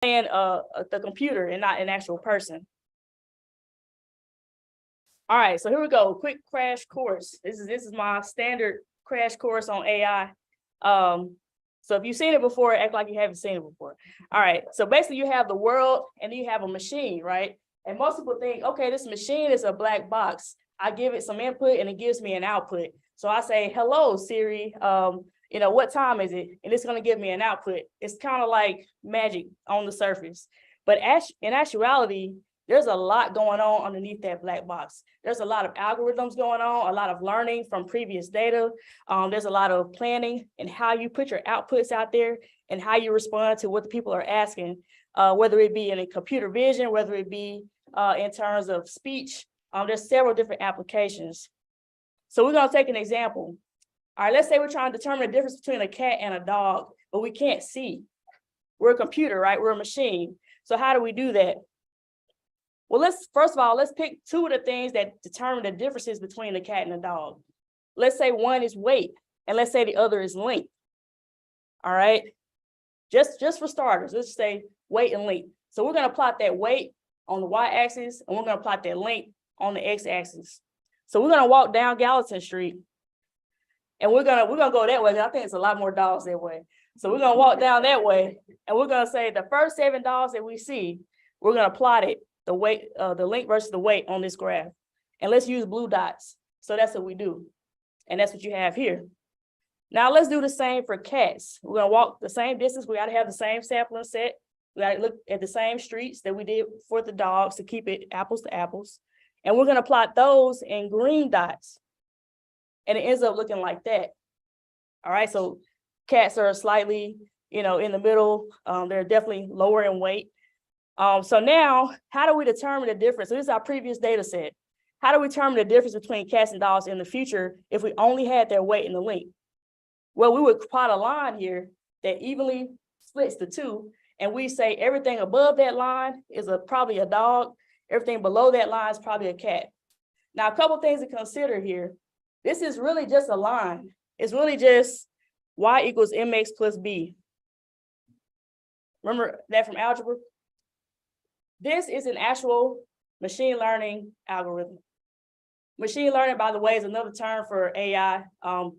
the computer and not an actual person. All right, so here we go. Quick crash course. This is my standard crash course on AI. So if you've seen it before, act like you haven't seen it before. All right, so basically you have the world and then you have a machine, right? And most people think, okay, this machine is a black box. I give it some input and it gives me an output. So I say, hello, Siri, what time is it? And it's gonna give me an output. It's kind of like magic on the surface. But in actuality, there's a lot going on underneath that black box. There's a lot of algorithms going on, a lot of learning from previous data. There's a lot of planning and how you put your outputs out there and how you respond to what the people are asking, whether it be in a computer vision, whether it be in terms of speech. There's several different applications. So we're gonna take an example. All right, let's say we're trying to determine the difference between a cat and a dog, but we can't see. We're a computer, right? We're a machine. So how do we do that? Well, first of all, let's pick two of the things that determine the differences between the cat and the dog. Let's say one is weight, and let's say the other is length. All right, just for starters, let's say weight and length. So we're gonna plot that weight on the y-axis, and we're gonna plot that length on the x-axis. So we're gonna walk down Gallatin Street, and we're gonna go that way. I think it's a lot more dogs that way. So we're gonna walk down that way, and we're gonna say the first 7 dogs that we see, we're gonna plot it. The weight, the length versus the weight on this graph. And let's use blue dots. So that's what we do. And that's what you have here. Now let's do the same for cats. We're gonna walk the same distance. We gotta have the same sampling set. We gotta look at the same streets that we did for the dogs to keep it apples to apples. And we're gonna plot those in green dots. And it ends up looking like that. All right, so cats are slightly, in the middle. They're definitely lower in weight. So now, how do we determine the difference? So this is our previous data set. How do we determine the difference between cats and dogs in the future if we only had their weight and the length? Well, we would plot a line here that evenly splits the two, and we say everything above that line is probably a dog, everything below that line is probably a cat. Now, a couple things to consider here. This is really just a line. It's really just y equals mx plus b. Remember that from algebra? This is an actual machine learning algorithm. Machine learning, by the way, is another term for AI,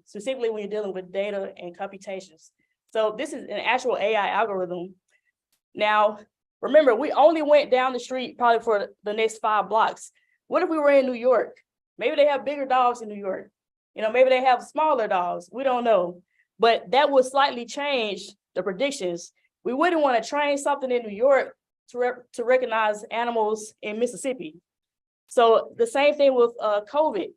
specifically when you're dealing with data and computations. So this is an actual AI algorithm. Now, remember, we only went down the street probably for the next 5 blocks. What if we were in New York? Maybe they have bigger dogs in New York. Maybe they have smaller dogs. We don't know. But that would slightly change the predictions. We wouldn't want to train something in New York to recognize animals in Mississippi. So the same thing with COVID.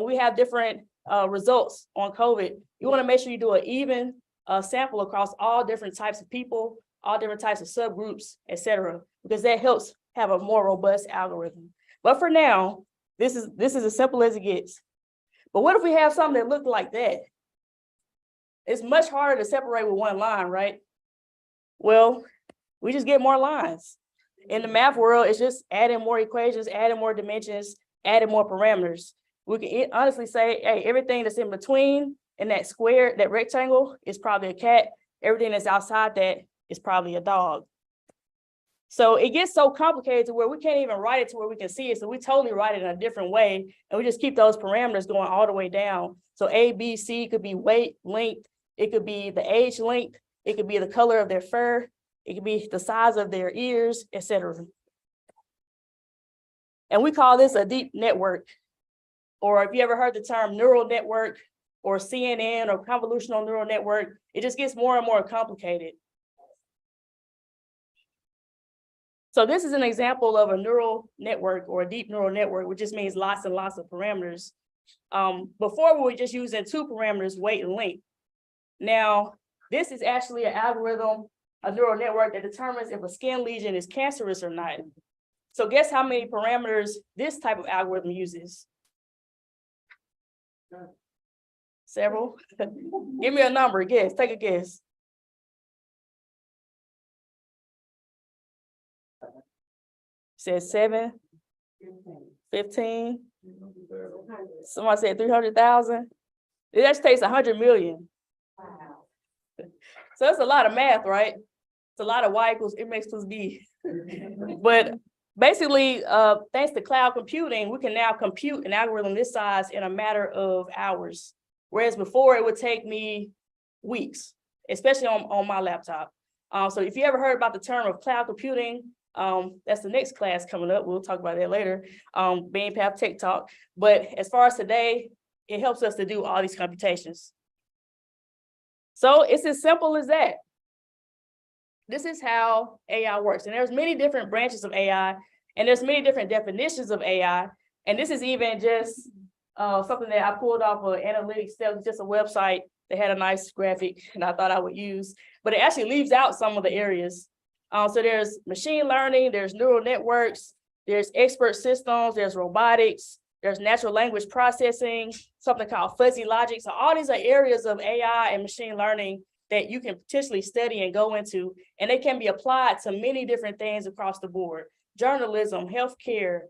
We have different results on COVID. You want to make sure you do an even sample across all different types of people, all different types of subgroups, et cetera, because that helps have a more robust algorithm. But for now, this is as simple as it gets. But what if we have something that looked like that? It's much harder to separate with one line, right? Well, we just get more lines. In the math world, it's just adding more equations, adding more dimensions, adding more parameters. We can honestly say, hey, everything that's in between in that square, that rectangle, is probably a cat. Everything that's outside that is probably a dog. So it gets so complicated to where we can't even write it to where we can see it. So we totally write it in a different way. And we just keep those parameters going all the way down. So A, B, C could be weight, length. It could be the age length. It could be the color of their fur. It could be the size of their ears, et cetera. And we call this a deep network. Or if you ever heard the term neural network or CNN or convolutional neural network, it just gets more and more complicated. So this is an example of a neural network or a deep neural network, which just means lots and lots of parameters. Before we were just using 2 parameters, weight and length. Now, this is actually an algorithm, a neural network that determines if a skin lesion is cancerous or not. So guess how many parameters this type of algorithm uses? Several? Give me a number, guess, take a guess. Said 7, 15. Someone said 300,000. It actually takes 100 million. So that's a lot of math, right? It's a lot of Y equals M plus B. But basically, thanks to cloud computing, we can now compute an algorithm this size in a matter of hours. Whereas before it would take me weeks, especially on my laptop. So if you ever heard about the term of cloud computing, that's the next class coming up. We'll talk about that later, Bean Path Tech Talk. But as far as today, it helps us to do all these computations. So it's as simple as that. This is how AI works. And there's many different branches of AI, and there's many different definitions of AI. And this is even just something that I pulled off of Analytics. That was just a website that had a nice graphic and I thought I would use, but it actually leaves out some of the areas. So there's machine learning, there's neural networks, there's expert systems, there's robotics, there's natural language processing, something called fuzzy logic. So all these are areas of AI and machine learning that you can potentially study and go into, and they can be applied to many different things across the board. Journalism, healthcare,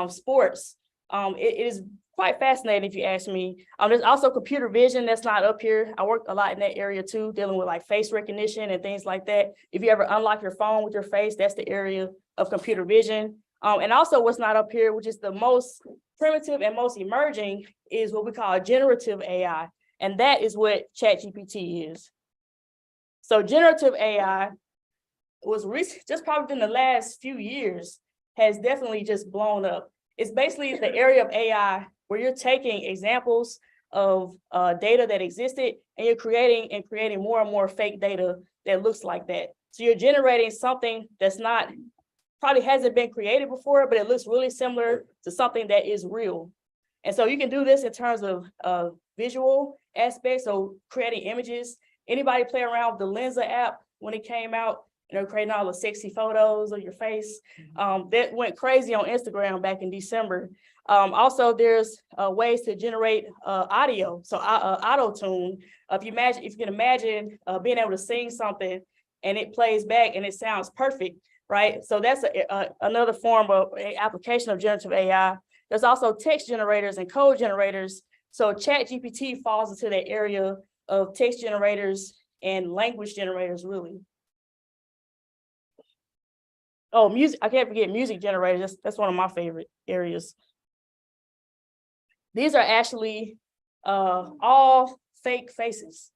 sports. It is quite fascinating if you ask me. There's also computer vision that's not up here. I work a lot in that area too, dealing with like face recognition and things like that. If you ever unlock your phone with your face, that's the area of computer vision. And also what's not up here, which is the most primitive and most emerging, is what we call generative AI. And that is what ChatGPT is. So generative AI was just probably in the last few years has definitely just blown up. It's basically the area of AI where you're taking examples of data that existed and you're creating more and more fake data that looks like that. So you're generating something that's probably hasn't been created before, but it looks really similar to something that is real. And so you can do this in terms of visual aspects, so creating images. Anybody play around with the Lensa app when it came out? Creating all the sexy photos of your face. That went crazy on Instagram back in December. Also, there's ways to generate audio, so auto-tune. If you can imagine being able to sing something and it plays back and it sounds perfect, right? So that's another form of application of generative AI. There's also text generators and code generators. So ChatGPT falls into that area of text generators and language generators, really. Oh, music, I can't forget music generators. That's one of my favorite areas. These are actually all fake faces.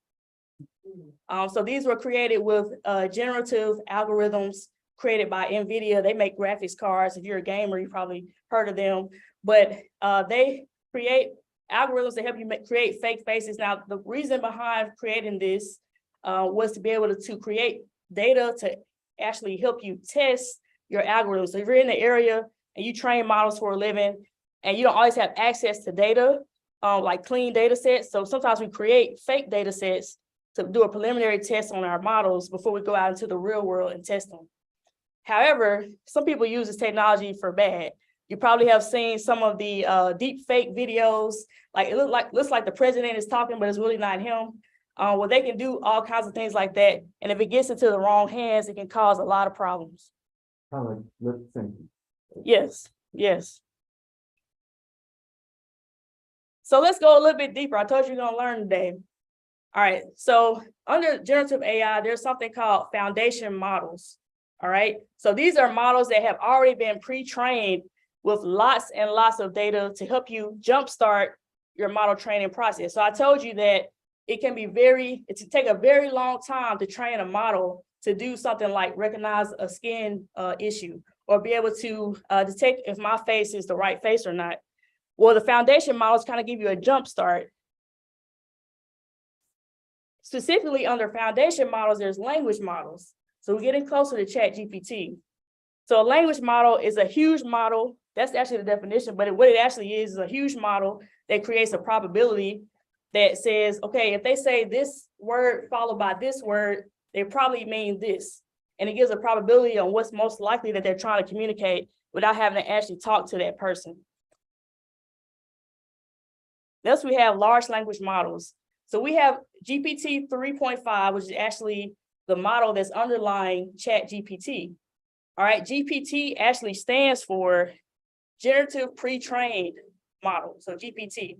So these were created with generative algorithms created by NVIDIA. They make graphics cards. If you're a gamer, you probably heard of them. But they create algorithms that help you create fake faces. Now, the reason behind creating this was to be able to create data to actually help you test your algorithms. So if you're in the area and you train models for a living and you don't always have access to data, like clean data sets. So sometimes we create fake data sets to do a preliminary test on our models before we go out into the real world and test them. However, some people use this technology for bad. You probably have seen some of the deep fake videos, like it looks like the president is talking, but it's really not him. Well, they can do all kinds of things like that. And if it gets into the wrong hands, it can cause a lot of problems. Kind of like lip syncing. Yes, yes. So let's go a little bit deeper. I told you you're gonna learn today. All right, so under generative AI, there's something called foundation models. All right, so these are models that have already been pre-trained with lots and lots of data to help you jumpstart your model training process. So I told you that it can take a very long time to train a model to do something like recognize a skin issue or be able to detect if my face is the right face or not. Well, the foundation models kind of give you a jump start. Specifically under foundation models, there's language models. So we're getting closer to ChatGPT. So a language model is a huge model. That's actually the definition, but what it actually is a huge model that creates a probability that says, okay, if they say this word followed by this word, they probably mean this. And it gives a probability on what's most likely that they're trying to communicate without having to actually talk to that person. Next, we have large language models. So we have GPT 3.5, which is actually the model that's underlying ChatGPT. All right, GPT actually stands for Generative Pre-trained Model, so GPT.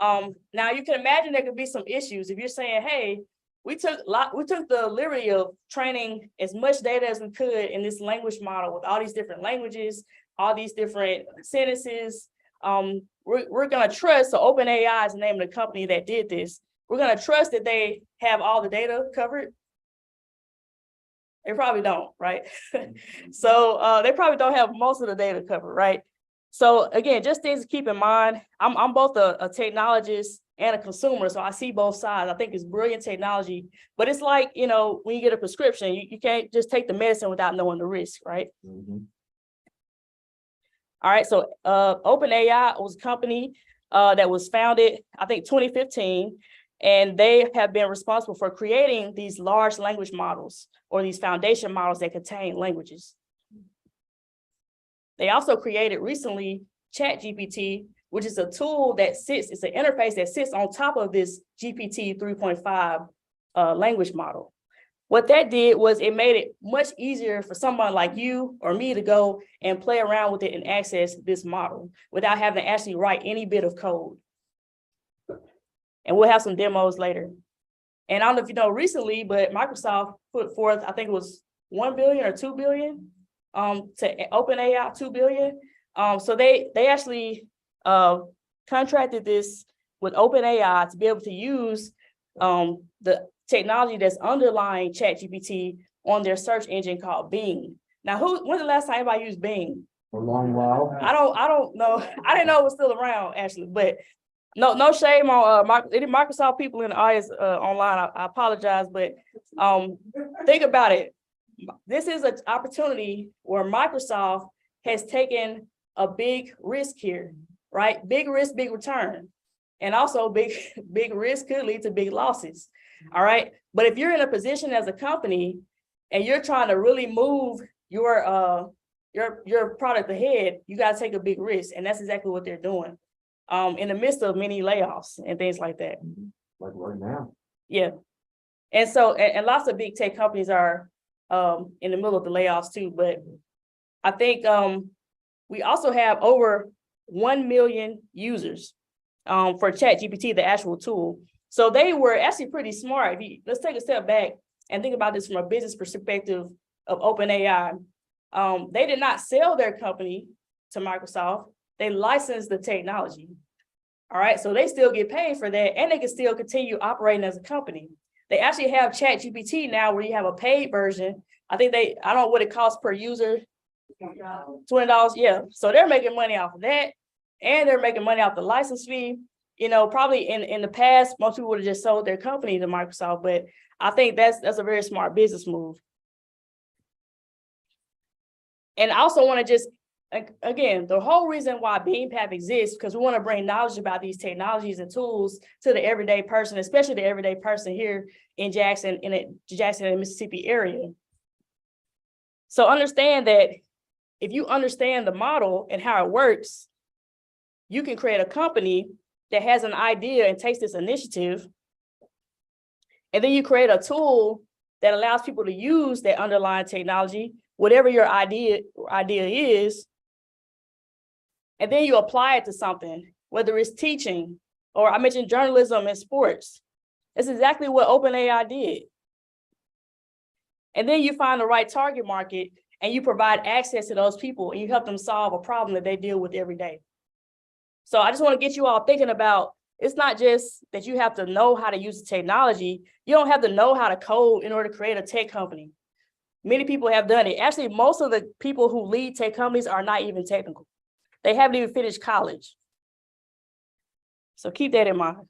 Now you can imagine there could be some issues if you're saying, hey, we took the liberty of training as much data as we could in this language model with all these different languages, all these different sentences. We're gonna trust, so OpenAI is the name of the company that did this. We're gonna trust that they have all the data covered. They probably don't, right? So they probably don't have most of the data covered, right? So again, just things to keep in mind. I'm both a technologist and a consumer, so I see both sides. I think it's brilliant technology, but it's like, you know, when you get a prescription, you can't just take the medicine without knowing the risk, right? Mhm. All right, so OpenAI was a company that was founded, I think, 2015, and they have been responsible for creating these large language models or these foundation models that contain languages. They also created recently ChatGPT, which is a tool that sits, it's an interface that sits on top of this GPT 3.5 language model. What that did was it made it much easier for someone like you or me to go and play around with it and access this model without having to actually write any bit of code. And we'll have some demos later. And I don't know if you know recently, but Microsoft put forth, I think it was 1 billion or 2 billion to OpenAI, 2 billion. So they actually contracted this with OpenAI to be able to use the technology that's underlying ChatGPT on their search engine called Bing. Now, when's the last time anybody used Bing? For a long while. I don't know. I didn't know it was still around, actually, but no shame on any Microsoft people in the audience online. I apologize, but think about it. This is an opportunity where Microsoft has taken a big risk here, right? Big risk, big return. And also big risk could lead to big losses. All right. But if you're in a position as a company and you're trying to really move your product ahead, you got to take a big risk. And that's exactly what they're doing in the midst of many layoffs and things like that. Like right now. Yeah. And so, and lots of big tech companies are in the middle of the layoffs too. But I think we also have over 1 million users for ChatGPT, the actual tool. So they were actually pretty smart. Let's take a step back and think about this from a business perspective of OpenAI. They did not sell their company to Microsoft. They licensed the technology. All right, so they still get paid for that, and they can still continue operating as a company. They actually have ChatGPT now where you have a paid version. I think I don't know what it costs per user. $20, yeah. So they're making money off of that, and they're making money off the license fee. You know, probably in the past, most people would have just sold their company to Microsoft, but I think that's a very smart business move. And I also want to just, again, the whole reason why BeamPath exists, because we want to bring knowledge about these technologies and tools to the everyday person, especially the everyday person here in Jackson, in Mississippi area. So understand that if you understand the model and how it works, you can create a company that has an idea and takes this initiative. And then you create a tool that allows people to use that underlying technology, whatever your idea is. And then you apply it to something, whether it's teaching, or I mentioned journalism and sports. That's exactly what OpenAI did. And then you find the right target market and you provide access to those people and you help them solve a problem that they deal with every day. So I just want to get you all thinking about, it's not just that you have to know how to use the technology. You don't have to know how to code in order to create a tech company. Many people have done it. Actually, most of the people who lead tech companies are not even technical. They haven't even finished college. So keep that in mind.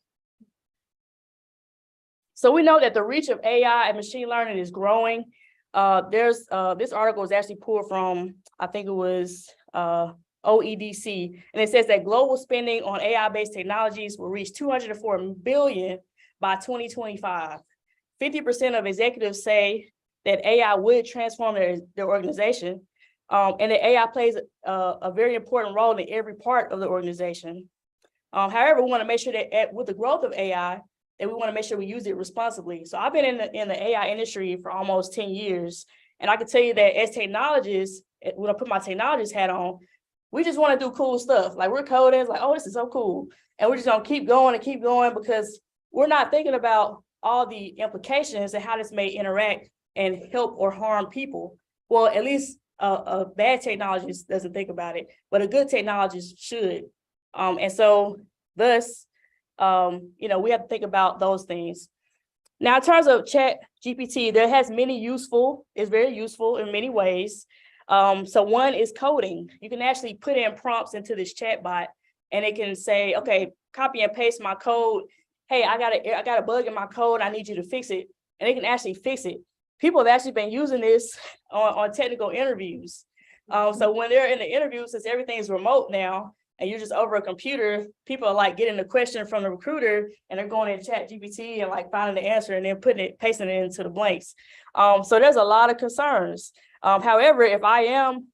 So we know that the reach of AI and machine learning is growing. This article is actually pulled from, I think it was OEDC, and it says that global spending on AI-based technologies will reach $204 billion by 2025. 50% of executives say that AI would transform their organization, and that AI plays a very important role in every part of the organization. However, we want to make sure that with the growth of AI, that we want to make sure we use it responsibly. So I've been in the AI industry for almost 10 years, and I can tell you that as technologists, when I put my technologist hat on, we just want to do cool stuff. Like we're coding, it's like, oh, this is so cool. And we're just gonna keep going and keep going because we're not thinking about all the implications and how this may interact and help or harm people. Well, at least a bad technologist doesn't think about it, but a good technologist should. And so thus, you know, we have to think about those things. Now, in terms of ChatGPT, there has it's very useful in many ways. So one is coding. You can actually put in prompts into this chatbot and it can say, okay, copy and paste my code. Hey, I got a bug in my code. I need you to fix it. And it can actually fix it. People have actually been using this on technical interviews. So when they're in the interview, since everything is remote now, and you're just over a computer, people are like getting the question from the recruiter and they're going in ChatGPT and like finding the answer and then pasting it into the blanks. So there's a lot of concerns. However, if I am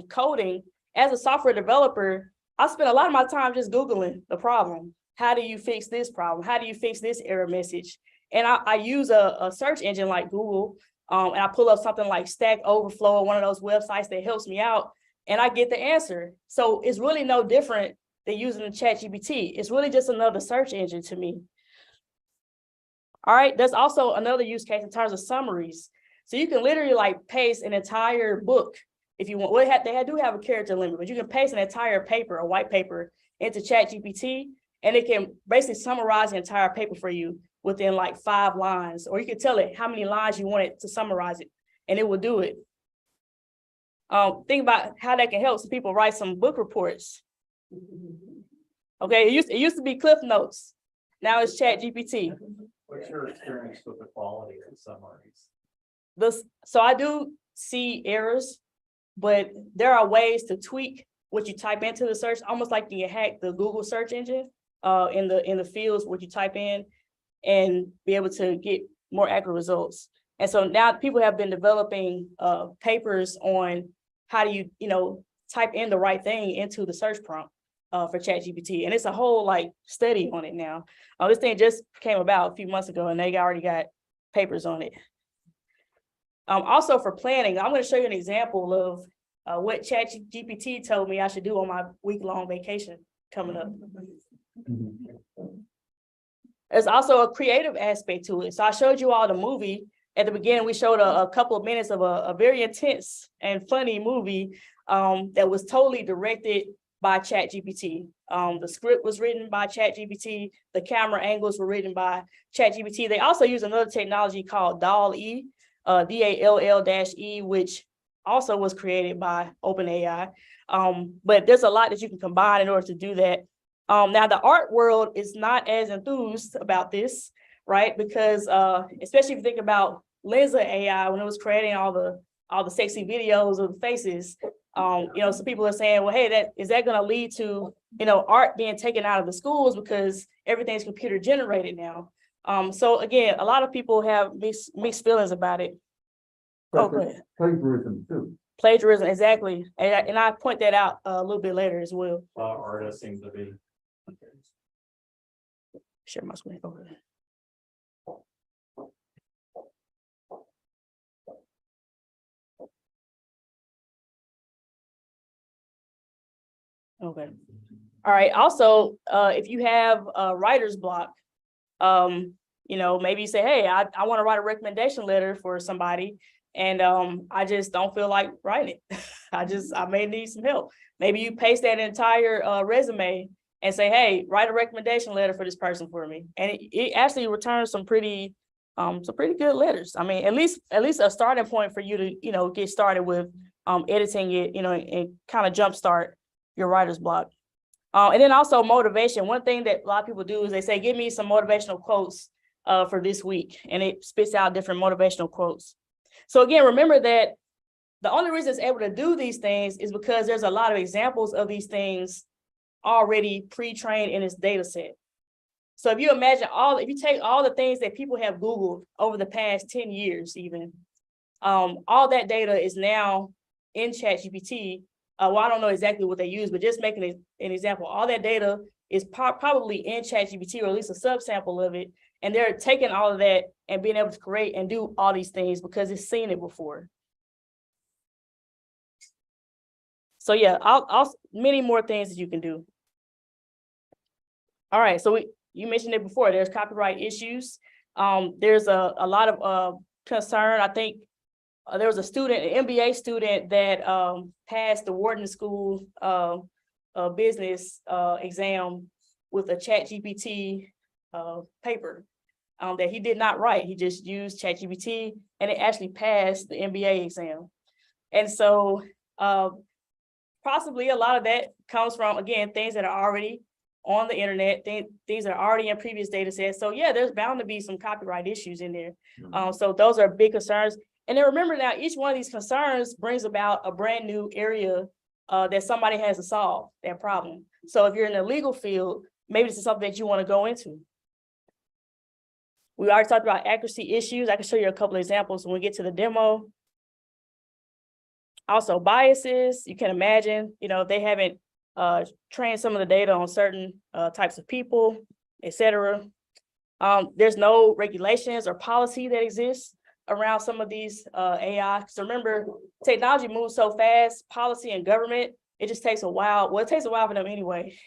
coding as a software developer, I spend a lot of my time just Googling the problem. How do you fix this problem? How do you fix this error message? And I use a search engine like Google, and I pull up something like Stack Overflow, one of those websites that helps me out, and I get the answer. So it's really no different than using the ChatGPT. It's really just another search engine to me. All right, there's also another use case in terms of summaries. So you can literally like paste an entire book if you want. Well, they do have a character limit, but you can paste an entire paper, a white paper, into ChatGPT, and it can basically summarize the entire paper for you within like 5 lines, or you can tell it how many lines you want it to summarize it, and it will do it. Think about how that can help some people write some book reports. Okay, it used to be Cliff Notes. Now it's ChatGPT. What's your experience with the quality of the summaries? So I do see errors, but there are ways to tweak what you type into the search, almost like you hack the Google search engine in the fields what you type in, and be able to get more accurate results. And so now people have been developing papers on how do you type in the right thing into the search prompt for ChatGPT. And it's a whole like study on it now. This thing just came about a few months ago and they already got papers on it. Also for planning, I'm going to show you an example of what ChatGPT told me I should do on my week-long vacation coming up. There's also a creative aspect to it. So I showed you all the movie. At the beginning, we showed a couple of minutes of a very intense and funny movie that was totally directed by ChatGPT. The script was written by ChatGPT. The camera angles were written by ChatGPT. They also use another technology called DALL-E, DALL-E, which also was created by OpenAI. But there's a lot that you can combine in order to do that. Now, the art world is not as enthused about this, right? Because especially if you think about Lensa AI, when it was creating all the sexy videos of the faces, so people are saying, well, hey, is that going to lead to art being taken out of the schools because everything's computer generated now? So again, a lot of people have mixed feelings about it. Oh, go ahead. Plagiarism too. Plagiarism, exactly, and I point that out a little bit later as well. Artists seem to be. Share my screen over there. Okay. All right. Also, if you have a writer's block, maybe you say, hey, I want to write a recommendation letter for somebody, and I just don't feel like writing it. I may need some help. Maybe you paste that entire resume and say, hey, write a recommendation letter for this person for me. And it actually returns some pretty good letters. I mean, at least a starting point for you to, get started with editing it, and kind of jumpstart your writer's block. And then also motivation. One thing that a lot of people do is they say, give me some motivational quotes for this week. And it spits out different motivational quotes. So again, remember that the only reason it's able to do these things is because there's a lot of examples of these things already pre-trained in its data set. So if you imagine if you take all the things that people have Googled over the past 10 years, even, all that data is now in ChatGPT. Well, I don't know exactly what they use, but just making an example, all that data is probably in ChatGPT, or at least a subsample of it. And they're taking all of that and being able to create and do all these things because it's seen it before. So yeah, many more things that you can do. All right, so you mentioned it before, there's copyright issues. There's a lot of concern. I think there was a student, an MBA student that passed the Wharton School business exam with a ChatGPT paper that he did not write. He just used ChatGPT and it actually passed the MBA exam. And so possibly a lot of that comes from, again, things that are already on the internet, things that are already in previous data sets. So yeah, there's bound to be some copyright issues in there. So those are big concerns. And then remember now, each one of these concerns brings about a brand new area that somebody has to solve that problem. So if you're in the legal field, maybe this is something that you want to go into. We already talked about accuracy issues. I can show you a couple of examples when we get to the demo. Also biases, you can imagine, they haven't trained some of the data on certain types of people, etc. There's no regulations or policy that exists around some of these AI. So remember, technology moves so fast, policy and government, it just takes a while. Well, it takes a while for them anyway,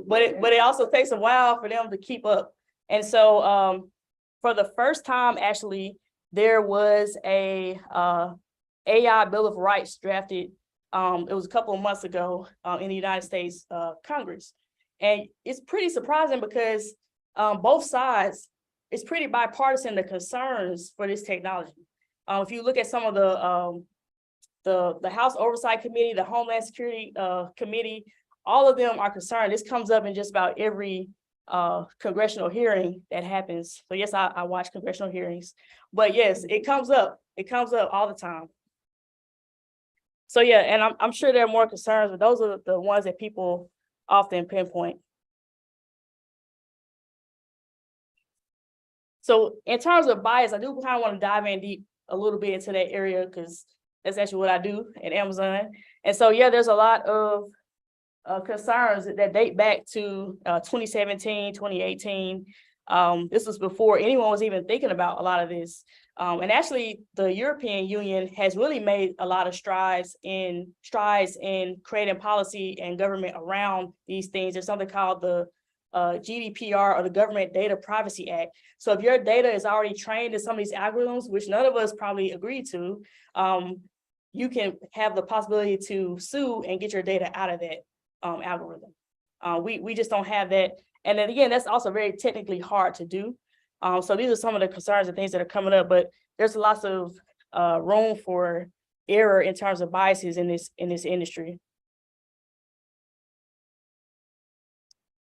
but it also takes a while for them to keep up. And so for the first time, actually, there was a AI Bill of Rights drafted. It was a couple of months ago in the United States Congress. And it's pretty surprising because both sides, it's pretty bipartisan, the concerns for this technology. If you look at some of the House Oversight Committee, the Homeland Security Committee, all of them are concerned. This comes up in just about every congressional hearing that happens. So yes, I watch congressional hearings, but yes, it comes up all the time. So yeah, and I'm sure there are more concerns, but those are the ones that people often pinpoint. So in terms of bias, I do kind of want to dive in deep a little bit into that area because that's actually what I do at Amazon. And so yeah, there's a lot of concerns that date back to 2017, 2018. This was before anyone was even thinking about a lot of this. And actually, the European Union has really made a lot of strides in creating policy and government around these things. There's something called the GDPR, or the Government Data Privacy Act. So if your data is already trained in some of these algorithms, which none of us probably agree to, you can have the possibility to sue and get your data out of that algorithm. We just don't have that. And then again, that's also very technically hard to do. So these are some of the concerns and things that are coming up, but there's lots of room for error in terms of biases in this industry.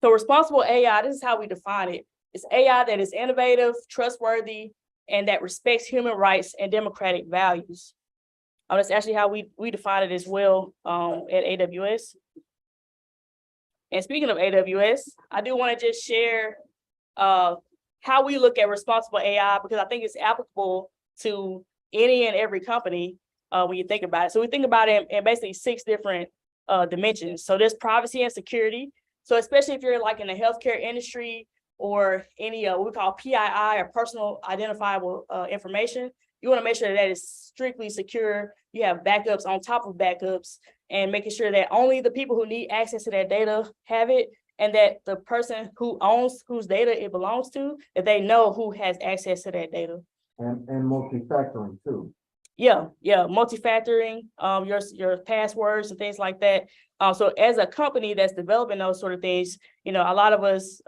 So responsible AI, this is how we define it. It's AI that is innovative, trustworthy, and that respects human rights and democratic values. That's actually how we define it as well at AWS. And speaking of AWS, I do want to just share how we look at responsible AI, because I think it's applicable to any and every company when you think about it. So we think about it in basically 6 different dimensions. So there's privacy and security. So especially if you're like in the healthcare industry or any what we call PII, or personal identifiable information, you want to make sure that is strictly secure. You have backups on top of backups, and making sure that only the people who need access to that data have it, and that the person who owns whose data it belongs to, that they know who has access to that data. And multi-factoring too. Yeah, multi-factoring, your passwords and things like that. So as a company that's developing those sort of things, a lot of us,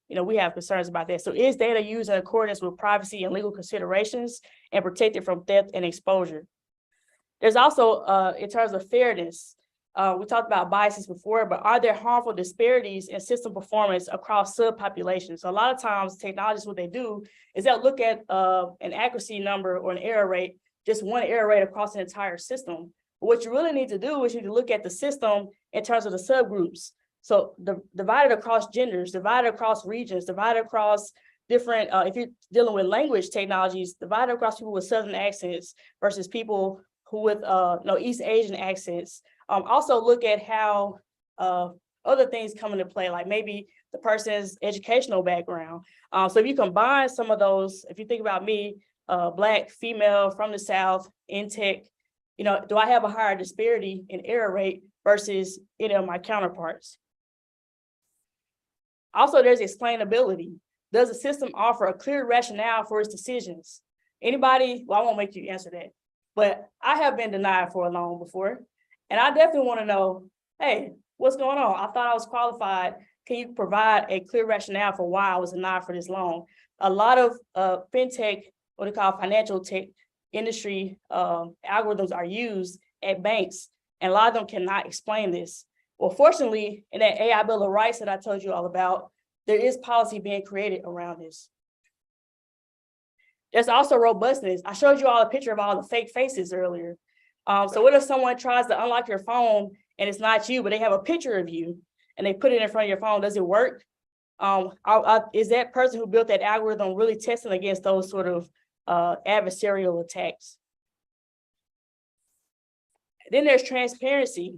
we have concerns about that. So is data used in accordance with privacy and legal considerations and protected from theft and exposure? There's also, in terms of fairness, we talked about biases before, but are there harmful disparities in system performance across subpopulations? So a lot of times technologists, what they do is they'll look at an accuracy number or an error rate, just one error rate across the entire system. But what you really need to do is you need to look at the system in terms of the subgroups. So divided across genders, divided across regions, divided across different, if you're dealing with language technologies, divided across people with Southern accents versus people who with East Asian accents. Also look at how other things come into play, like maybe the person's educational background. So if you combine some of those, if you think about me, Black, female, from the South, in tech, do I have a higher disparity in error rate versus my counterparts? Also, there's explainability. does the system offer a clear rationale for its decisions? Anybody? Well, I won't make you answer that, but I have been denied for a loan before. And I definitely want to know, hey, what's going on? I thought I was qualified. Can you provide a clear rationale for why I was denied for this loan? A lot of fintech, what they call financial tech industry algorithms are used at banks, and a lot of them cannot explain this. Well, fortunately, in that AI Bill of Rights that I told you all about, there is policy being created around this. There's also robustness. I showed you all a picture of all the fake faces earlier. So what if someone tries to unlock your phone and it's not you, but they have a picture of you and they put it in front of your phone? Does it work? Is that person who built that algorithm really testing against those sort of adversarial attacks? Then there's transparency.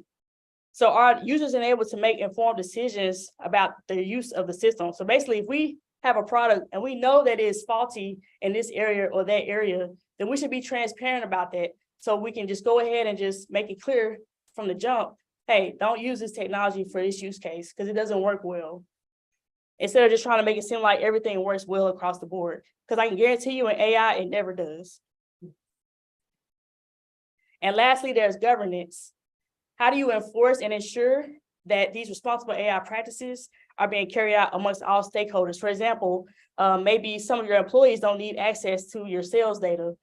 So are users able to make informed decisions about the use of the system? So basically, if we have a product and we know that it's faulty in this area or that area, then we should be transparent about that. So we can just go ahead and just make it clear from the jump, hey, don't use this technology for this use case because it doesn't work well. Instead of just trying to make it seem like everything works well across the board. Because I can guarantee you in AI, it never does. And lastly, there's governance. How do you enforce and ensure that these responsible AI practices are being carried out amongst all stakeholders? For example, maybe some of your employees don't need access to your sales data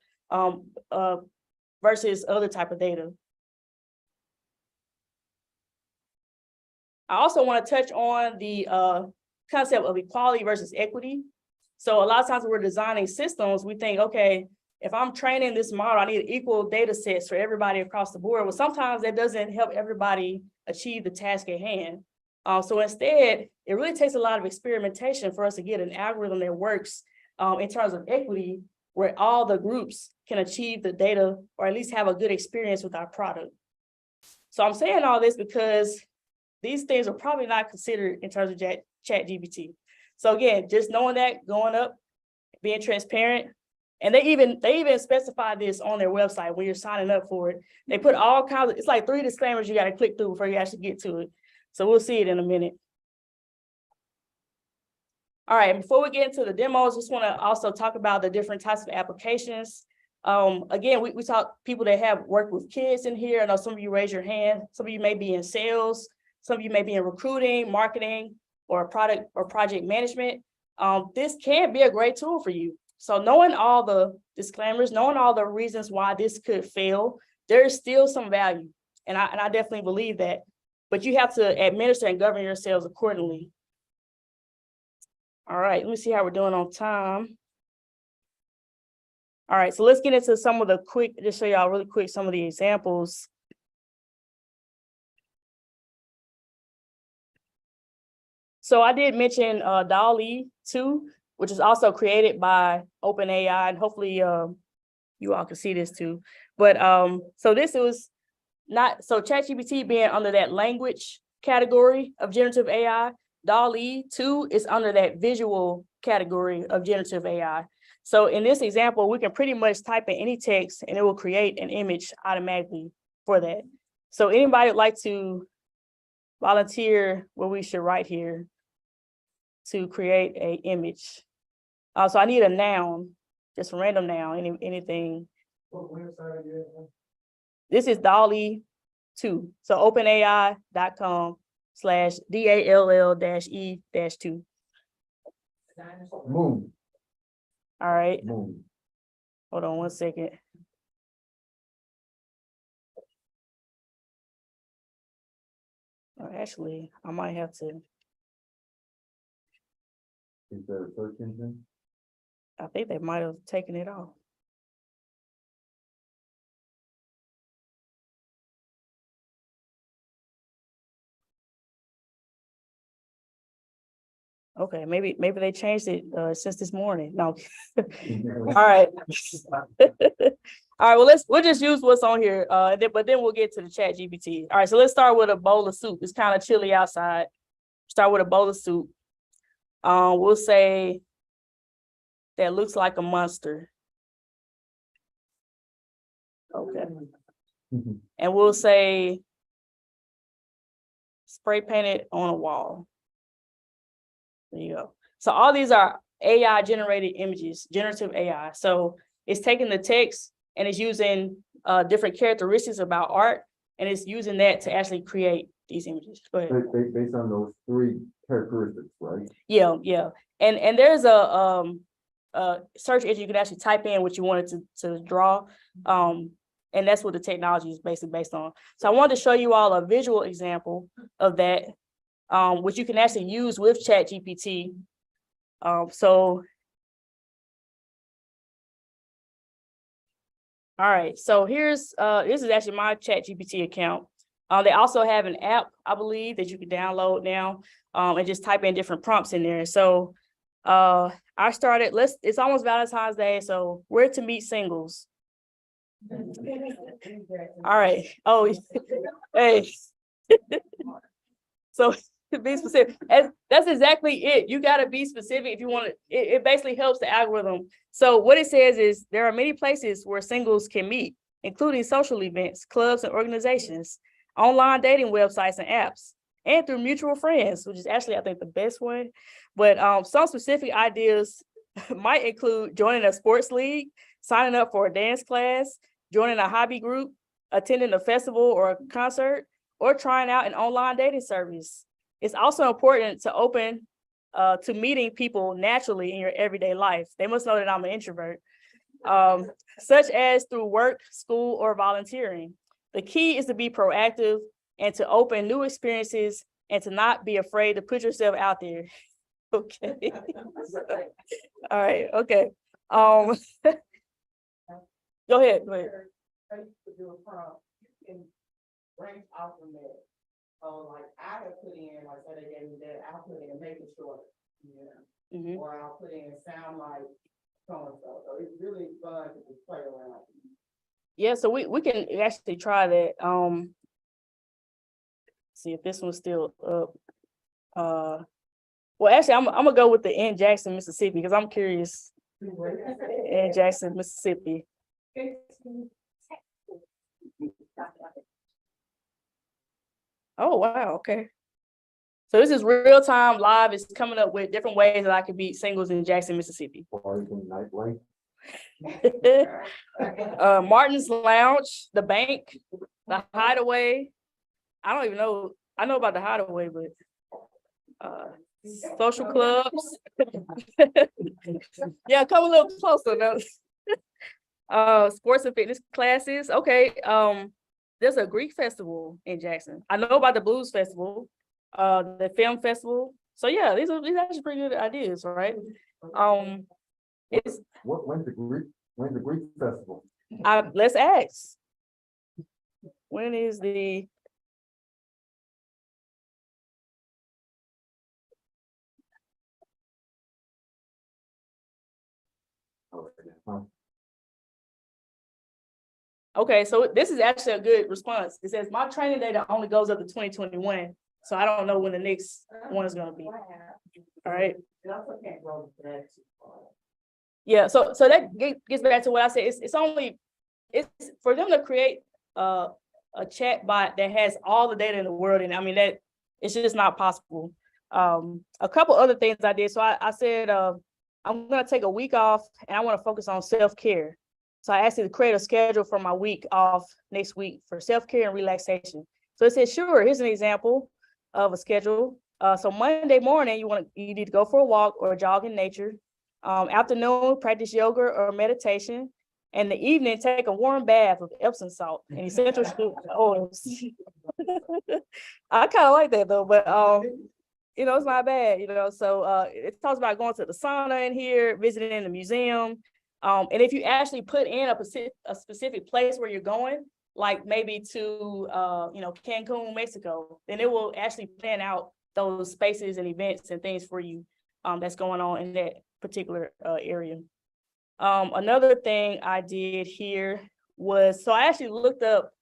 versus other type of data. I also want to touch on the concept of equality versus equity. So a lot of times when we're designing systems, we think, okay, if I'm training this model, I need equal data sets for everybody across the board. Well, sometimes that doesn't help everybody achieve the task at hand. So instead, it really takes a lot of experimentation for us to get an algorithm that works in terms of equity, where all the groups can achieve the data or at least have a good experience with our product. So I'm saying all this because these things are probably not considered in terms of ChatGPT. So again, just knowing that, going up, being transparent, and they even specify this on their website when you're signing up for it. They put all kinds of, it's like 3 disclaimers you got to click through before you actually get to it. So we'll see it in a minute. All right, before we get into the demos, just want to also talk about the different types of applications. Again, we talk people that have worked with kids in here. I know some of you raise your hand. Some of you may be in sales. Some of you may be in recruiting, marketing, or product or project management. This can be a great tool for you. So knowing all the disclaimers, knowing all the reasons why this could fail, there's still some value. And I definitely believe that. But you have to administer and govern yourselves accordingly. All right, let me see how we're doing on time. All right, so let's get into some of the quick, just show y'all really quick some of the examples. So I did mention DALL-E 2, which is also created by OpenAI, and hopefully you all can see this too. But so this was not, so ChatGPT being under that language category of generative AI, DALL-E 2 is under that visual category of generative AI. So in this example, we can pretty much type in any text and it will create an image automatically for that. So anybody would like to volunteer what we should write here to create an image? So I need a noun, just a random noun, anything. What website again? This is DALL-E 2. So openai.com/DALL-E-2. Moon. All right. Moon. Hold on 1 second. Actually, I might have to. Is there a search engine? I think they might have taken it off. Okay, maybe they changed it since this morning. No. All right. All right, we'll just use what's on here. But then we'll get to the ChatGPT. All right, so let's start with a bowl of soup. It's kind of chilly outside. Start with a bowl of soup. We'll say that looks like a monster. Okay. And we'll say spray painted on a wall. There you go. So all these are AI generated images, generative AI. So it's taking the text and it's using different characteristics about art, and it's using that to actually create these images. Go ahead. Based on those three characteristics, right? Yeah, yeah. And there's a search engine you can actually type in what you wanted to draw. And that's what the technology is basically based on. So I wanted to show you all a visual example of that, which you can actually use with ChatGPT. So, all right, so here's, this is actually my ChatGPT account. They also have an app, I believe, that you can download now, and just type in different prompts in there. So, I started, it's almost Valentine's Day, so where to meet singles. All right. Oh, hey. So to be specific, that's exactly it. You got to be specific if you want to. It basically helps the algorithm. So what it says is there are many places where singles can meet, including social events, clubs, and organizations, online dating websites and apps, and through mutual friends, which is actually, I think, the best one. But some specific ideas might include joining a sports league, signing up for a dance class, joining a hobby group, attending a festival or a concert, or trying out an online dating service. It's also important to open to meeting people naturally in your everyday life. They must know that I'm an introvert, such as through work, school, or volunteering. The key is to be proactive and to open new experiences and to not be afraid to put yourself out there. Okay. All right, okay. Go ahead, go ahead. Range out from there. So like I have put in, like I said, they gave me that, I'll put in make it short, or I'll put in sound like so-and-so. So it's really fun to just play around. Yeah, so we can actually try that. See if this one's still up. Well, actually, I'm gonna go with the in Jackson, Mississippi, because I'm curious. In Jackson, Mississippi. Oh, wow, okay. So this is real time live. It's coming up with different ways that I could meet singles in Jackson, Mississippi. Martin's Lounge, the Bank, the Hideaway. I don't even know. I know about the Hideaway, but social clubs. Yeah, come a little closer now. Sports and fitness classes. Okay. There's a Greek festival in Jackson. I know about the blues festival, the film festival. So yeah, these are actually pretty good ideas, right? It's when's the Greek festival? Let's ask. When is the Okay, so this is actually a good response. It says my training data only goes up to 2021. So I don't know when the next one is gonna be. All right. Yeah, so that gets back to what I said. It's for them to create a chat bot that has all the data in the world, and I mean that it's just not possible. A couple other things I did. So I said I'm gonna take a week off and I want to focus on self-care. So I asked it to create a schedule for my week off next week for self-care and relaxation. So it said, sure, here's an example of a schedule. So Monday morning, you need to go for a walk or jog in nature. Afternoon, practice yoga or meditation. And the evening, take a warm bath with Epsom salt and essential oils. I kind of like that though, but it's not bad, So it talks about going to the sauna in here, visiting the museum. And if you actually put in a specific place where you're going, like maybe to Cancun, Mexico, then it will actually plan out those spaces and events and things for you that's going on in that particular area. Another thing I did here was, so I actually looked up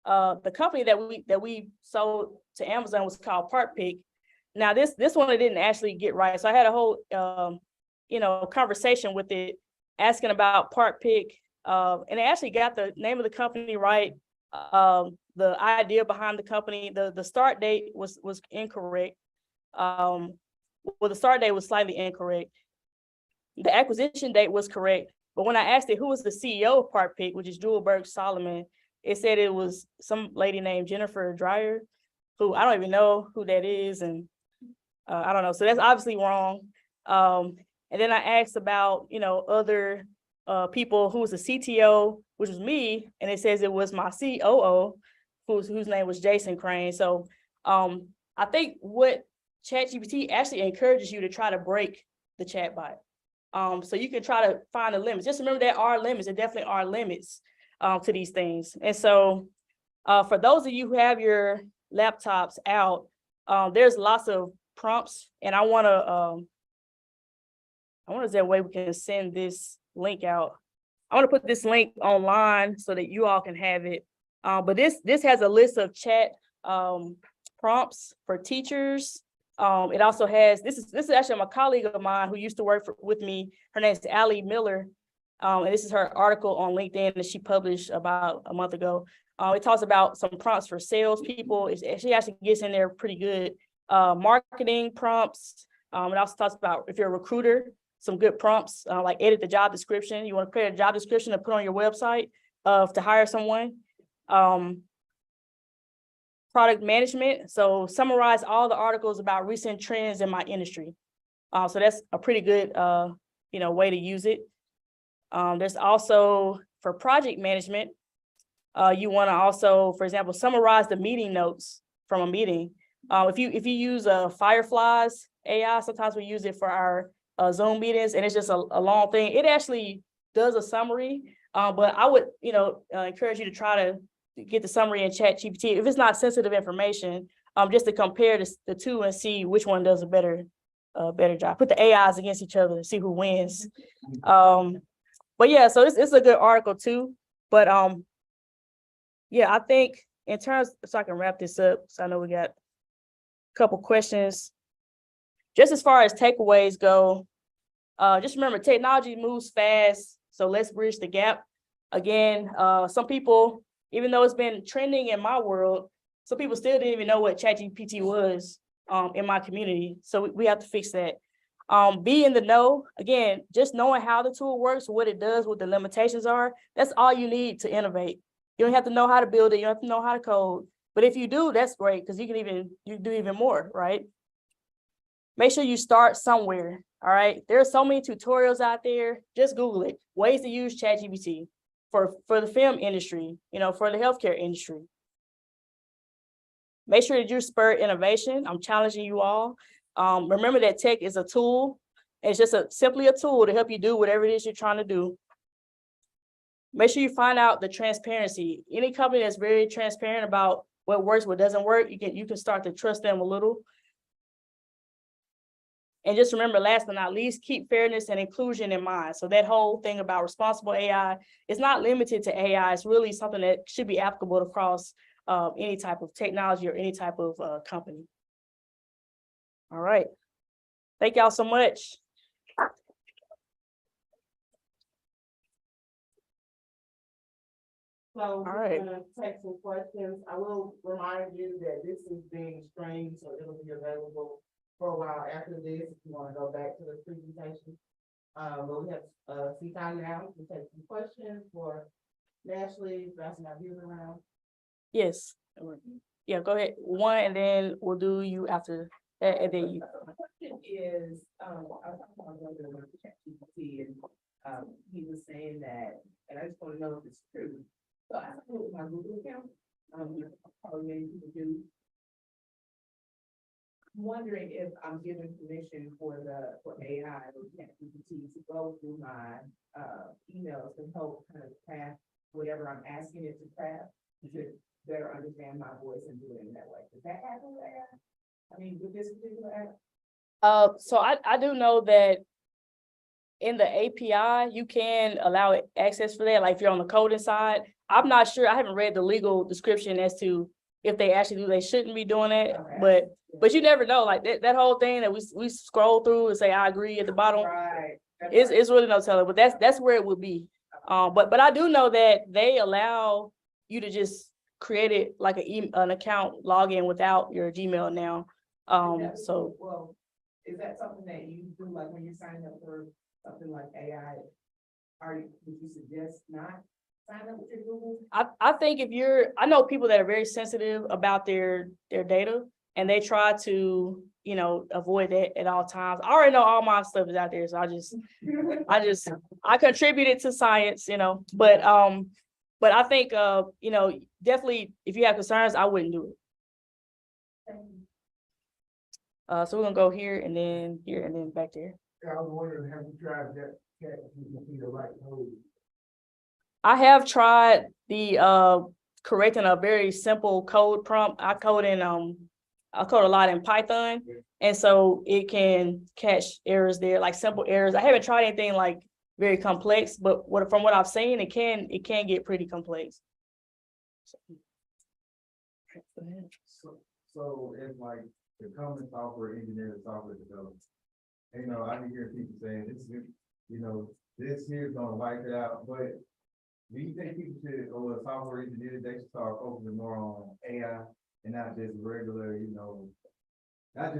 the company that we sold to Amazon was called ParkPick. Now this one I didn't actually get right, so I had a whole conversation with it, asking about ParkPick, and I actually got the name of the company right. The idea behind the company, the start date was incorrect. The start date was slightly incorrect. the acquisition date was correct, but when I asked it who was the CEO of Park Pick, which is Jewel Burke Solomon, it said it was some lady named Jennifer Dreyer, who I don't even know who that is, and I don't know. So that's obviously wrong. And then I asked about, other people who was the CTO, which was me, and it says it was my COO, whose name was Jason Crane. So I think what ChatGPT actually encourages you to try to break the chatbot. So you can try to find the limits. Just remember there are limits. There definitely are limits to these things. And so for those of you who have your laptops out, there's lots of prompts, and I wonder is there a way we can send this link out? I want to put this link online so that you all can have it. But this has a list of chat prompts for teachers. It also has, this is actually my colleague of mine who used to work with me. Her name is Allie Miller. And this is her article on LinkedIn that she published about a month ago. It talks about some prompts for salespeople. She actually gets in there pretty good. Marketing prompts. It also talks about, if you're a recruiter, some good prompts, like edit the job description. You want to create a job description to put on your website to hire someone. Product management. So summarize all the articles about recent trends in my industry. So that's a pretty good, way to use it. There's also for project management. You want to also, for example, summarize the meeting notes from a meeting. If you use Firefly's AI, sometimes we use it for our Zoom meetings, and it's just a long thing. It actually does a summary, but I would, encourage you to try to get the summary in ChatGPT if it's not sensitive information, just to compare the two and see which one does a better job. Put the AIs against each other to see who wins. But yeah, so it's a good article too. But yeah, I think in terms, so I can wrap this up, so I know we got a couple questions. Just as far as takeaways go, just remember technology moves fast, so let's bridge the gap. Again, some people, even though it's been trending in my world, some people still didn't even know what ChatGPT was in my community. So we have to fix that. Be in the know. Again, just knowing how the tool works, what it does, what the limitations are, that's all you need to innovate. You don't have to know how to build it. You don't have to know how to code. But if you do, that's great, because you do even more, right? Make sure you start somewhere, all right? There are so many tutorials out there. Just Google it. Ways to use ChatGPT for the film industry, for the healthcare industry. Make sure that you spur innovation. I'm challenging you all. Remember that tech is a tool. It's just simply a tool to help you do whatever it is you're trying to do. Make sure you find out the transparency. Any company that's very transparent about what works, what doesn't work, you can start to trust them a little. And just remember, last but not least, keep fairness and inclusion in mind. So that whole thing about responsible AI is not limited to AI. It's really something that should be applicable across any type of technology or any type of company. All right. Thank y'all so much. So All we're right. gonna take some questions. I will remind you that this is being streamed, so it'll be available for a while after this, if you want to go back to the presentation. But we have some time now to take some questions for Nashlie, passing our viewers around. Yes. Yeah, go ahead. One, and then we'll do you after that, and then you. My question is, I was talking about ChatGPT, and he was saying that, and I just want to know if it's true. So I put my Google account, probably many people do. I'm wondering if I'm giving permission for AI or ChatGPT to go through my emails and help kind of craft whatever I'm asking it to craft to better understand my voice and do it in that way. Does that happen with AI? I mean, with this particular app? So I do know that in the API, you can allow it access for that. Like if you're on the coding side, I'm not sure. I haven't read the legal description as to if they actually do, they shouldn't be doing that. Okay. But you never know. Like that whole thing that we scroll through and say I agree at the bottom. Right. It's really no telling. But that's where it would be. But I do know that they allow you to just create it like an account login without your Gmail now. So well, is that something that you do like when you're signing up for something like AI, would you suggest not sign up with your Google? I think I know people that are very sensitive about their data and they try to, avoid that at all times. I already know all my stuff is out there. So I contributed to science, but I think, definitely if you have concerns, I wouldn't do it. So we're gonna go here and then back there. I was wondering, have you tried that ChatGPT to write code? I have tried the correcting a very simple code prompt. I code a lot in Python, and so it can catch errors there, like simple errors. I haven't tried anything like very complex, but from what I've seen, it can get pretty complex. So it's like the common software engineer, software developer. I can hear people saying this here's gonna wipe it out, but do you think people should, or software engineers, they should start focusing more on AI and not just regular, because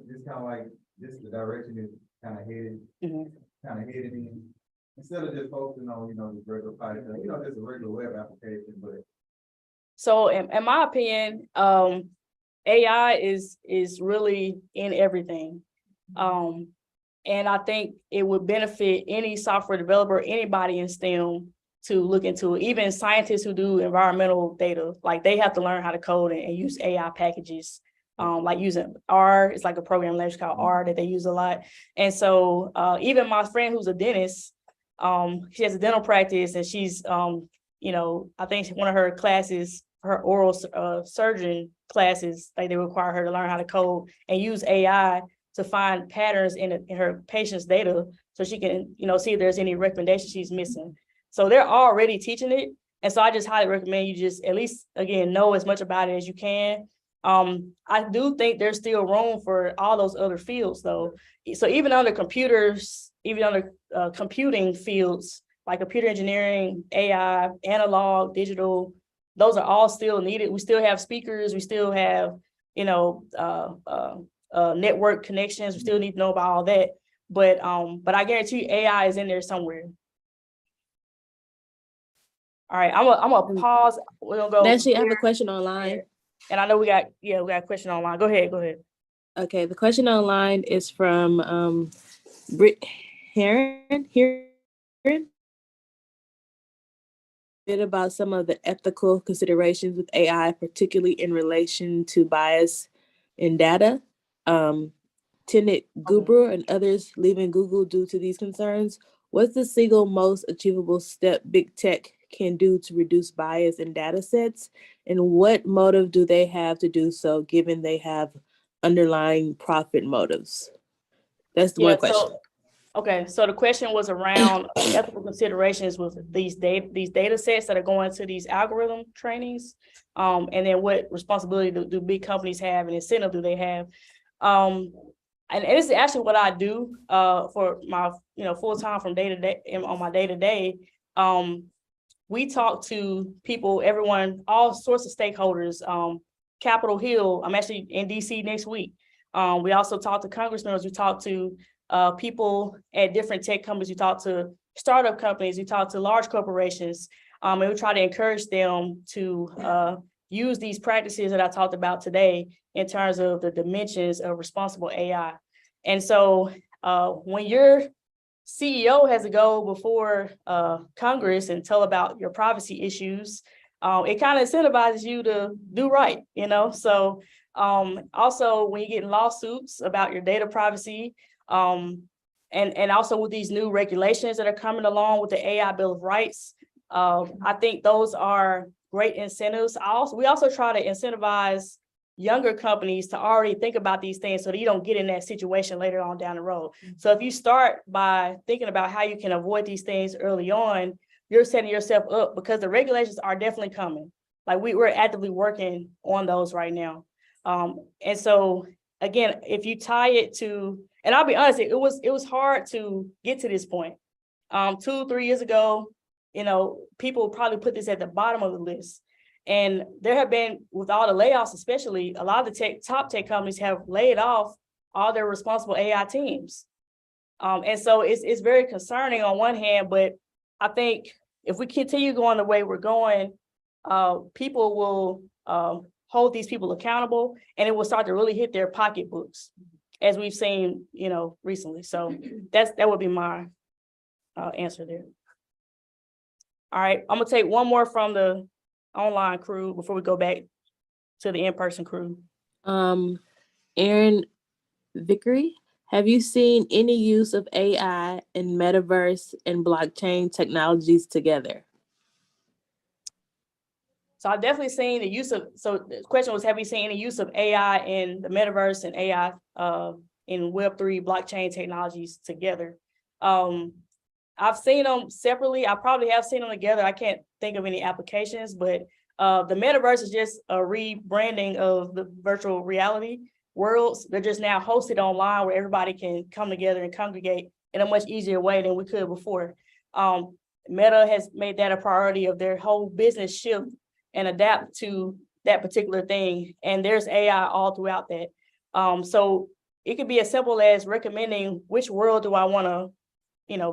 just kind of like this the direction is kind of headed, in. Instead of just focusing on, just regular Python, just a regular web application, but. So in my opinion, AI is really in everything. And I think it would benefit any software developer, anybody in STEM to look into it. Even scientists who do environmental data, like they have to learn how to code and use AI packages, like using R. It's like a programming language called R that they use a lot. And so even my friend who's a dentist, she has a dental practice and she's, I think one of her classes, her oral surgeon classes, like they require her to learn how to code and use AI to find patterns in her patient's data so she can, see if there's any recommendations she's missing. So they're already teaching it. And so I just highly recommend you just at least, again, know as much about it as you can. I do think there's still room for all those other fields though. So even under computers, even under computing fields, like computer engineering, AI, analog, digital, those are all still needed. We still have speakers, we still have, network connections. We still need to know about all that. But I guarantee you AI is in there somewhere. All right, I'm gonna pause. We're gonna go. Nashlie, I have a question online. And I know we got a question online. Go ahead. Okay, the question online is from Britt Heron. Bit about some of the ethical considerations with AI, particularly in relation to bias in data. Tenet Guber and others leaving Google due to these concerns. What's the single most achievable step big tech can do to reduce bias in data sets? And what motive do they have to do so, given they have underlying profit motives? That's the one question. Okay, so the question was around ethical considerations with these data sets that are going to these algorithm trainings, and then what responsibility do big companies have and incentive do they have? And this is actually what I do for my full time from day to day on my day to day. We talk to people, everyone, all sorts of stakeholders. Capitol Hill, I'm actually in DC next week. We also talk to congressmen. We talk to people at different tech companies. We talk to startup companies. We talk to large corporations, and we try to encourage them to use these practices that I talked about today in terms of the dimensions of responsible AI. And so when your CEO has to go before Congress and tell about your privacy issues, it kind of incentivizes you to do right, So also when you get in lawsuits about your data privacy, and also with these new regulations that are coming along with the AI Bill of Rights, I think those are great incentives. We also try to incentivize younger companies to already think about these things so that you don't get in that situation later on down the road. So if you start by thinking about how you can avoid these things early on, you're setting yourself up because the regulations are definitely coming. Like we're actively working on those right now. And so again, if you tie it to, and I'll be honest, it was hard to get to this point. 2-3 years ago, people probably put this at the bottom of the list. And there have been, with all the layoffs, especially, a lot of the top tech companies have laid off all their responsible AI teams. And so it's very concerning on one hand, but I think if we continue going the way we're going, people will hold these people accountable, and it will start to really hit their pocketbooks, as we've seen, recently. So that would be my answer there. All right, I'm gonna take one more from the online crew before we go back to the in-person crew. Aaron Vickery, have you seen any use of AI and metaverse and blockchain technologies together? So I've definitely seen the use of, so the question was, have you seen any use of AI in the metaverse and AI in Web3 blockchain technologies together? I've seen them separately. I probably have seen them together. I can't think of any applications, but the metaverse is just a rebranding of the virtual reality worlds. They're just now hosted online where everybody can come together and congregate in a much easier way than we could before. Meta has made that a priority of their whole business shift and adapt to that particular thing. And there's AI all throughout that. So it could be as simple as recommending which world do I want to,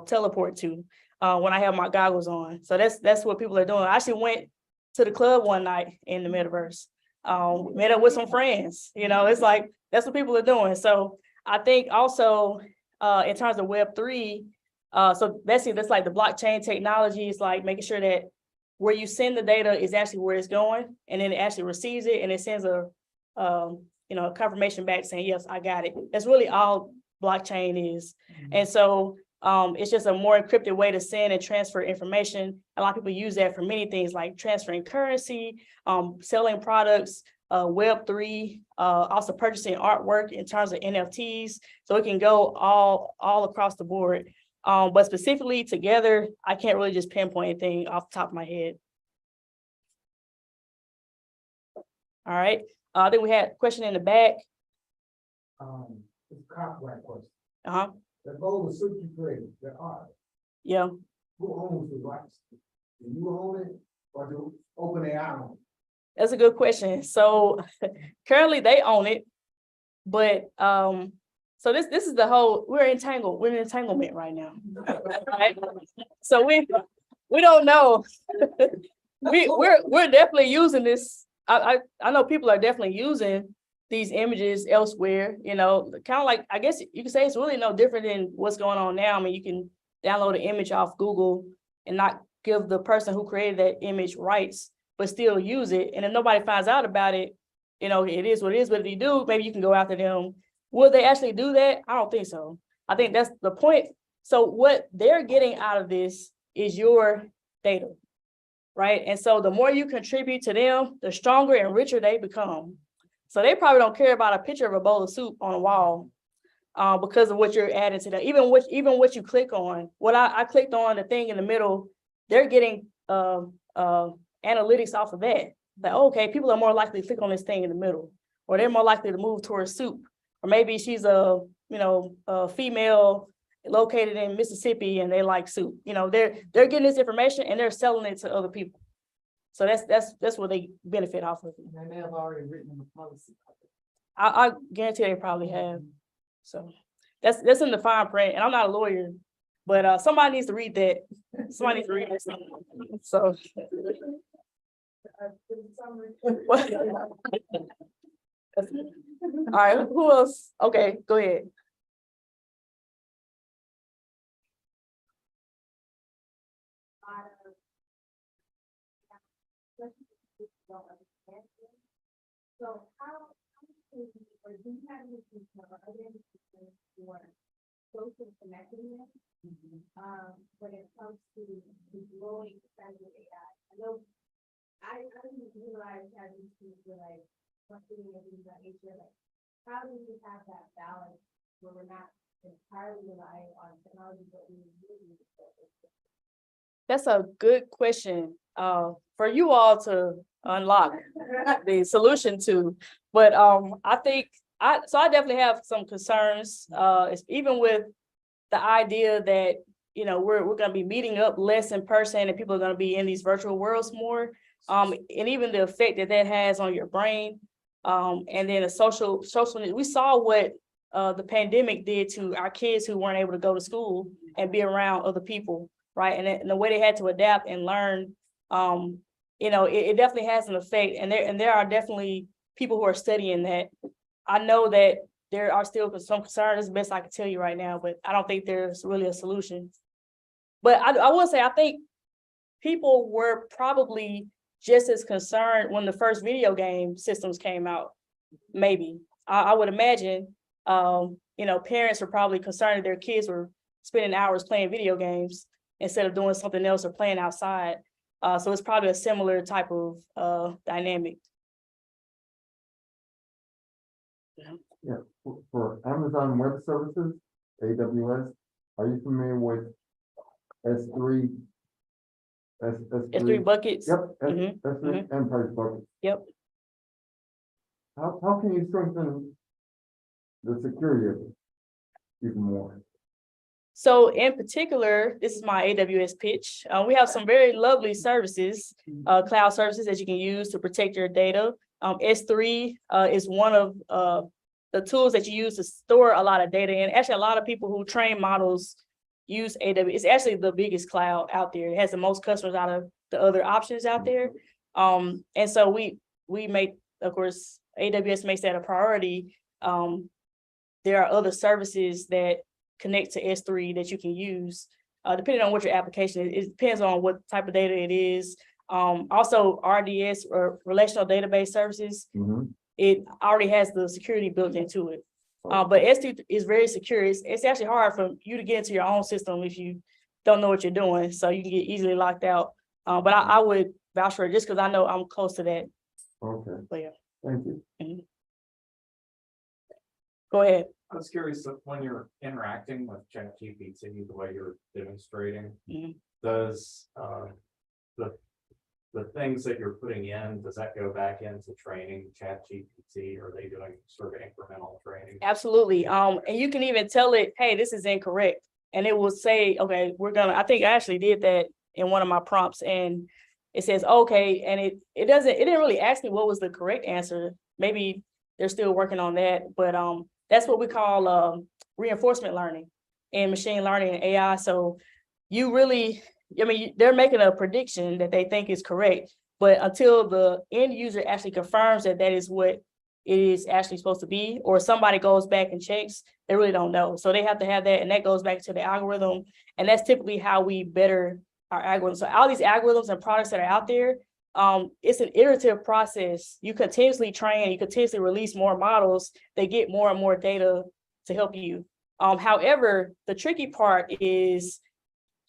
teleport to when I have my goggles on. So that's what people are doing. I actually went to the club one night in the metaverse, met up with some friends, it's like, that's what people are doing. So I think also in terms of Web3, so basically that's like the blockchain technology is like making sure that where you send the data is actually where it's going, and then it actually receives it and it sends a confirmation back saying, yes, I got it. That's really all blockchain is. And so it's just a more encrypted way to send and transfer information. A lot of people use that for many things like transferring currency, selling products, Web3, also purchasing artwork in terms of NFTs. So it can go all across the board. But specifically together, I can't really just pinpoint anything off the top of my head. All right. I think we had a question in the back. It's a copyright question. Uh-huh. The goal of suit you created, the art, Yeah. who owns the rights? Do you own it or do OpenAI own it? That's a good question. So currently they own it, but so this is the whole, we're in entanglement right now. Right? So we don't know. we're definitely using this. I know people are definitely using these images elsewhere, kind of like, I guess you could say it's really no different than what's going on now. I mean, you can download an image off Google and not give the person who created that image rights, but still use it. And if nobody finds out about it, it is what it is. But if you do, maybe you can go after them. Will they actually do that? I don't think so. I think that's the point. So what they're getting out of this is your data, right? And so the more you contribute to them, the stronger and richer they become. So they probably don't care about a picture of a bowl of soup on a wall because of what you're adding to that. Even what you click on, what I clicked on, the thing in the middle, they're getting analytics off of that. Like, okay, people are more likely to click on this thing in the middle, or they're more likely to move towards soup. Or maybe she's a female located in Mississippi and they like soup. They're getting this information and they're selling it to other people. So that's what they benefit off of it. And they have already written the policy. I guarantee they probably have. So that's in the fine print. And I'm not a lawyer, but somebody needs to read that. Somebody needs to read that. So. All right, who else? Okay, go ahead. So how do you have any for social connectedness when it comes to the growing size of AI? I know I didn't realize how these things were like marketing and things like nature. Like, how do we have that balance where we're not entirely relying on technology, but we really need to focus? That's a good question for you all to unlock the solution to. But I think I definitely have some concerns, even with the idea that we're going to be meeting up less in person and people are going to be in these virtual worlds more, and even the effect that has on your brain, and then the social. We saw what the pandemic did to our kids who weren't able to go to school and be around other people, right? And the way they had to adapt and learn, it definitely has an effect. And there are definitely people who are studying that. I know that there are still some concerns, that's the best I can tell you right now, but I don't think there's really a solution. But I will say, I think people were probably just as concerned when the first video game systems came out. Maybe I would imagine, parents were probably concerned that their kids were spending hours playing video games instead of doing something else or playing outside. So it's probably a similar type of dynamic. Yeah, for Amazon Web Services, AWS, are you familiar with S3? S3 buckets. Yep, Mhm, S3 Enterprise buckets. Yep. How can you strengthen the security of it even more? So in particular, this is my AWS pitch. We have some very lovely services, cloud services that you can use to protect your data. S3 is one of the tools that you use to store a lot of data. And actually, a lot of people who train models use AWS. It's actually the biggest cloud out there. It has the most customers out of the other options out there. And so we make, of course, AWS makes that a priority. There are other services that connect to S3 that you can use, depending on what your application is. It depends on what type of data it is. Also, RDS or relational database services, it already has the security built into it. But S3 is very secure. It's actually hard for you to get into your own system if you don't know what you're doing. So you can get easily locked out. But I would vouch for it just because I know I'm close to that. Okay. But yeah. Thank you. Go ahead. I was curious, when you're interacting with ChatGPT, the way you're demonstrating, does the things that you're putting in, does that go back into training ChatGPT? Or are they doing sort of incremental training? Absolutely. And you can even tell it, hey, this is incorrect. And it will say, okay, I think I actually did that in one of my prompts, and it says, okay, and it didn't really ask me what was the correct answer. Maybe they're still working on that, but that's what we call reinforcement learning and machine learning and AI. So you really, they're making a prediction that they think is correct, but until the end user actually confirms that that is what it is actually supposed to be, or somebody goes back and checks, they really don't know. So they have to have that, and that goes back to the algorithm. And that's typically how we better our algorithm. So all these algorithms and products that are out there, it's an iterative process. You continuously train, you continuously release more models, they get more and more data to help you. However, the tricky part is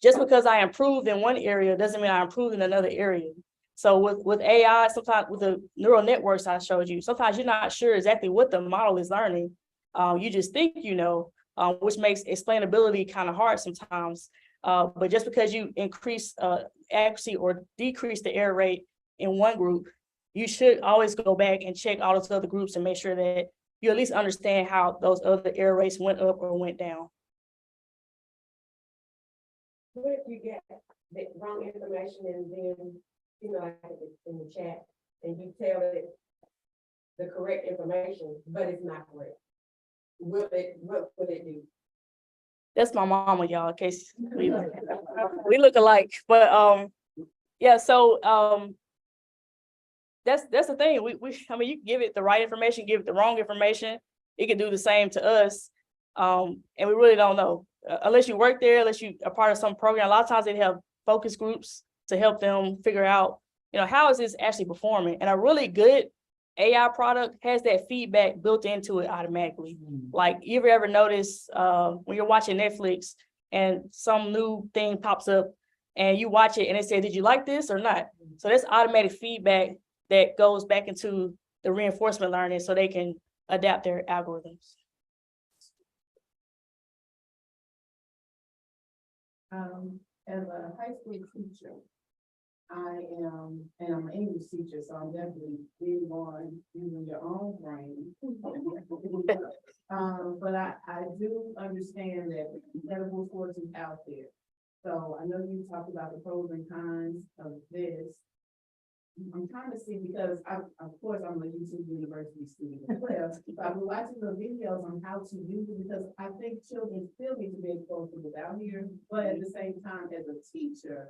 just because I improved in one area doesn't mean I improved in another area. So with AI, sometimes with the neural networks I showed you, sometimes you're not sure exactly what the model is learning. You just think you know, which makes explainability kind of hard sometimes. But just because you increase accuracy or decrease the error rate in one group, you should always go back and check all those other groups and make sure that you at least understand how those other error rates went up or went down. What if you get the wrong information and then, like in the chat, and you tell it the correct information, but it's not correct? What would it do? That's my mama, y'all, in case we look alike. But yeah, so that's the thing. You can give it the right information, give it the wrong information, it can do the same to us. And we really don't know. Unless you work there, unless you are part of some program. A lot of times they have focus groups to help them figure out, how is this actually performing? And a really good AI product has that feedback built into it automatically. Like, you ever notice when you're watching Netflix and some new thing pops up and you watch it and it says, did you like this or not? So that's automatic feedback that goes back into the reinforcement learning so they can adapt their algorithms. As a high school teacher, I am, and I'm an English teacher, so I'm definitely big on using your own brain. But I do understand that edible source is out there. So I know you talked about the pros and cons of this. I'm trying to see because of course, I'm a YouTube University student as well. So I've been watching the videos on how to use it because I think children still need to be exposed to it out here. But at the same time, as a teacher,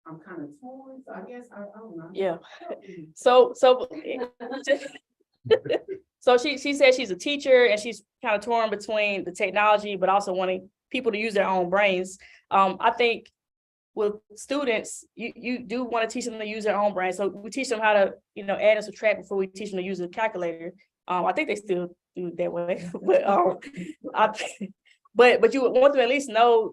I'm kind of torn. So I guess I don't know. Yeah. So so she said she's a teacher and she's kind of torn between the technology, but also wanting people to use their own brains. I think with students, you do want to teach them to use their own brain. So we teach them how to, add and subtract before we teach them to use a calculator. I think they still do it that way, but you want them to at least know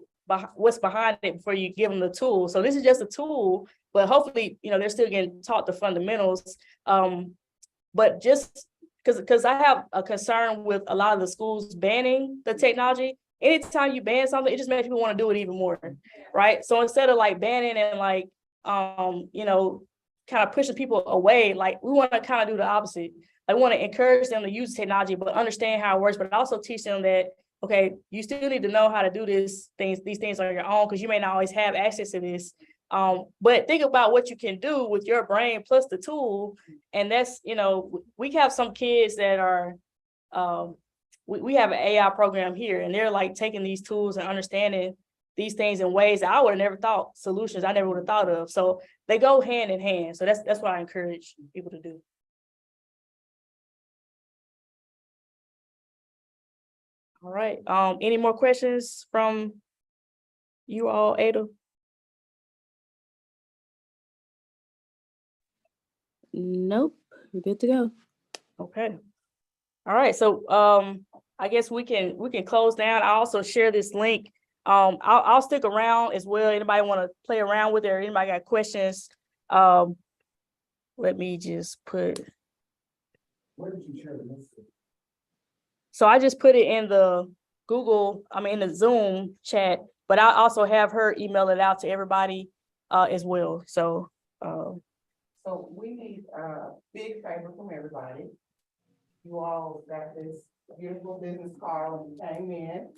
what's behind it before you give them the tool. So this is just a tool, but hopefully, they're still getting taught the fundamentals. But just because I have a concern with a lot of the schools banning the technology. Anytime you ban something, it just makes people want to do it even more, right? So instead of like banning and like, kind of pushing people away, like we want to kind of do the opposite. I want to encourage them to use technology, but understand how it works, but also teach them that, okay, you still need to know how to do these things on your own, because you may not always have access to this. But think about what you can do with your brain plus the tool. And that's, we have some kids that are, we have an AI program here, and they're like taking these tools and understanding these things in ways that I would have never thought, solutions I never would have thought of. So they go hand in hand. So that's what I encourage people to do. All right. Any more questions from you all, Ada? Nope, we're good to go. Okay. All right. So I guess we can close down. I also share this link. I'll stick around as well. Anybody want to play around with it, or anybody got questions? Let me just put. Where did you share the link? So I just put it in the in the Zoom chat, but I also have her email it out to everybody as well. So So we need a big favor from everybody. You all got this beautiful business card when you came in.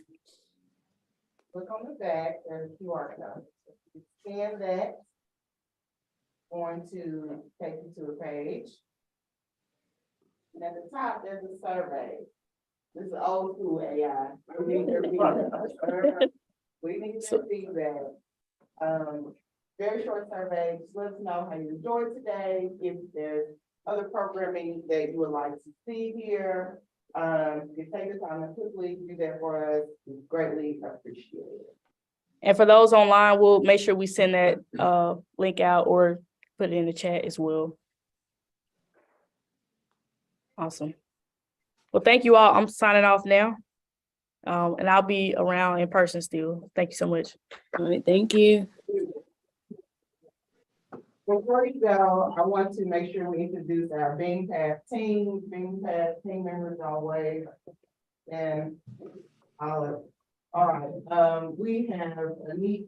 Look on the back, there's a QR code. Scan that. Going to take you to a page. And at the top, there's a survey. This is old school AI. We need your feedback. We need your feedback. Very short survey. Just let us know how you enjoyed today. If there's other programming that you would like to see here, you take the time and quickly do that for us. We greatly appreciate it. and for those online, we'll make sure we send that link out or put it in the chat as well. Awesome. Well, thank you all. I'm signing off now. And I'll be around in person still. Thank you so much. All right, thank you. Before you go, I want to make sure we introduce our Bean Path team members always. And all right, we have a neat